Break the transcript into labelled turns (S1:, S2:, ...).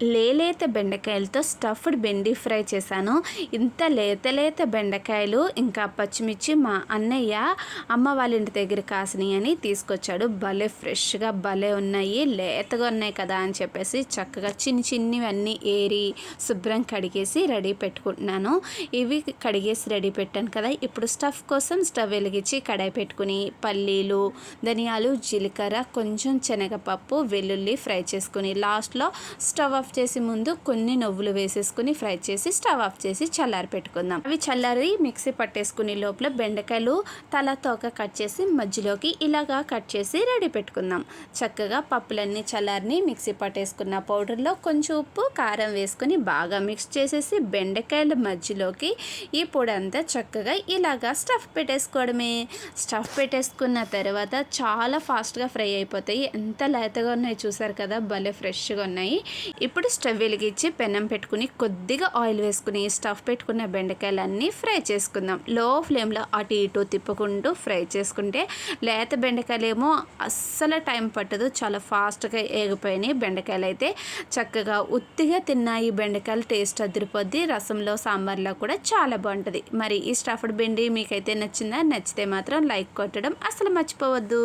S1: లేత బెండకాయలతో stuffed బెండి fry చేశాను. ఇంత లేత బెండకాయలు ఇంకా పచ్చిమిర్చి మా అన్నయ్య అమ్మ వాళ్ళ ఇంటి దగ్గర కాసినాయి అని తీసుకొచ్చాడు. భలే ఫ్రెష్గా భలే ఉన్నాయి, లేతగా ఉన్నాయి కదా అని చెప్పేసి చక్కగా చిన్నవన్నీ ఏరి శుభ్రం కడిగేసి రెడీ పెట్టుకుంటున్నాను. ఇవి కడిగేసి రెడీ పెట్టాను కదా. ఇప్పుడు స్టఫ్ కోసం స్టవ్ వెలిగించి కడాయి పెట్టుకుని పల్లీలు, ధనియాలు, జీలకర్ర, కొంచెం శనగపప్పు, వెల్లుల్లి ఫ్రై చేసుకుని లాస్ట్లో స్టవ్ ఆఫ్ చేసి ముందు కొన్ని నువ్వులు వేసేసుకుని ఫ్రై చేసి స్టవ్ ఆఫ్ చేసి చల్లారి పెట్టుకుందాం. అవి చల్లారి మిక్సీ పట్టేసుకుని లోపల బెండకాయలు తల తోక కట్ చేసి మధ్యలోకి ఇలాగా కట్ చేసి రెడీ పెట్టుకుందాం. చక్కగా పప్పులన్నీ చల్లారిని మిక్సీ పట్టేసుకున్న పౌడర్లో కొంచెం ఉప్పు, కారం వేసుకుని బాగా మిక్స్ చేసేసి బెండకాయల మధ్యలోకి ఈ పొడి అంతా చక్కగా ఇలాగా స్టఫ్ పెట్టేసుకోవడమే. స్టఫ్ పెట్టేసుకున్న తర్వాత చాలా ఫాస్ట్గా ఫ్రై అయిపోతాయి. ఎంత లేతగా ఉన్నాయి చూసారు కదా, భలే ఫ్రెష్గా ఉన్నాయి. ఇప్పుడు స్టవ్ వెలిగించి పెనం పెట్టుకుని కొద్దిగా ఆయిల్ వేసుకుని స్టఫ్ పెట్టుకున్న బెండకాయలన్నీ ఫ్రై చేసుకుందాం. లో ఫ్లేమ్లో అటు ఇటు తిప్పుకుంటూ ఫ్రై చేసుకుంటే లేత బెండకాయలు ఏమో అస్సలు టైం పట్టదు, చాలా ఫాస్ట్గా ఏగిపోయినాయి. బెండకాయలు అయితే చక్కగా ఉత్తిగా తిన్నాయి. బెండకాయలు టేస్ట్ అదిరిపోద్ది, రసంలో సాంబార్లో కూడా చాలా బాగుంటుంది. మరి ఈ స్టఫ్డ్ బెండి మీకైతే నచ్చిందా? నచ్చితే మాత్రం లైక్ కొట్టడం అసలు మర్చిపోవద్దు.